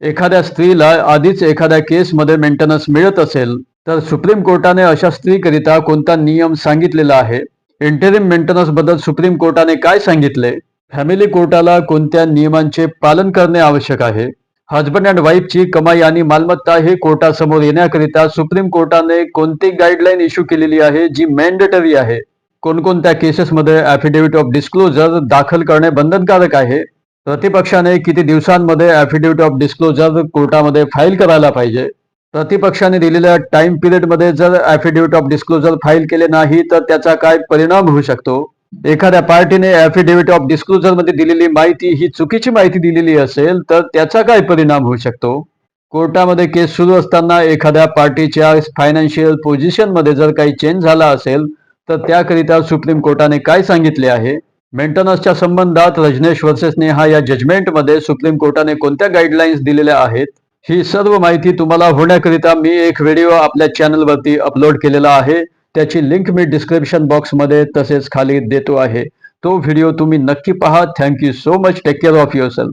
एखाद्या स्त्रीला आधीच एखाद्या केसमध्ये मेंटेनन्स मिळत असेल तर सुप्रीम कोर्टाने अशा स्त्रीकरिता कोणता नियम सांगितलेला आहे? इंटरिम मेंटेनन्स बद्दल सुप्रीम कोर्टाने काय सांगितले? फॅमिली कोर्टाला कोणत्या नियमांचे पालन करणे आवश्यक आहे? हजबंड अँड वाईफची कमाई आणि मालमत्ता हे कोर्टासमोर येण्याकरिता सुप्रीम कोर्टाने कोणती गाईडलाईन इश्यू केलेली आहे जी मॅन्डेटरी आहे? कोणकोणत्या केसेसमध्ये ॲफिडेव्हिट ऑफ डिस्क्लोजर दाखल करणे बंधनकारक आहे? प्रतिपक्षाने किती दिवसांमध्ये ॲफिडेव्हिट ऑफ डिस्क्लोजर कोर्टामध्ये फाईल करायला पाहिजे? प्रतिपक्षाने दिलेल्या टाइम पिरियडमध्ये जर ॲफिडेव्हिट ऑफ डिस्क्लोजर फाईल केले नाही तर त्याचा काय परिणाम होऊ शकतो? एखाद्या पार्टीने ॲफिडेव्हिट ऑफ डिस्क्लोजर मध्ये दिलेली माहिती ही चुकीची माहिती दिलेली असेल तर त्याचा काय परिणाम होऊ शकतो? कोर्टामध्ये केस सुरू असताना एखाद्या पार्टीच्या फायनान्शियल पोझिशन मध्ये जर काही चेंज झाला असेल तर त्याकरिता सुप्रीम कोर्टाने काय सांगितले आहे? मेंटेनन्सच्या संबंधात रजनेश वर्सेस नेहा या जजमेंटमध्ये सुप्रीम कोर्टाने कोणत्या गाईडलाईन्स दिलेल्या आहेत? ही सर्व माहिती तुम्हाला होण्याकरिता मी एक व्हिडिओ आपल्या चॅनलवरती अपलोड केलेला आहे. त्याची लिंक मी डिस्क्रिप्शन बॉक्समध्ये तसेच खाली देतो आहे. तो व्हिडिओ तुम्ही नक्की पहा. Thank you so much. Take care of yourself.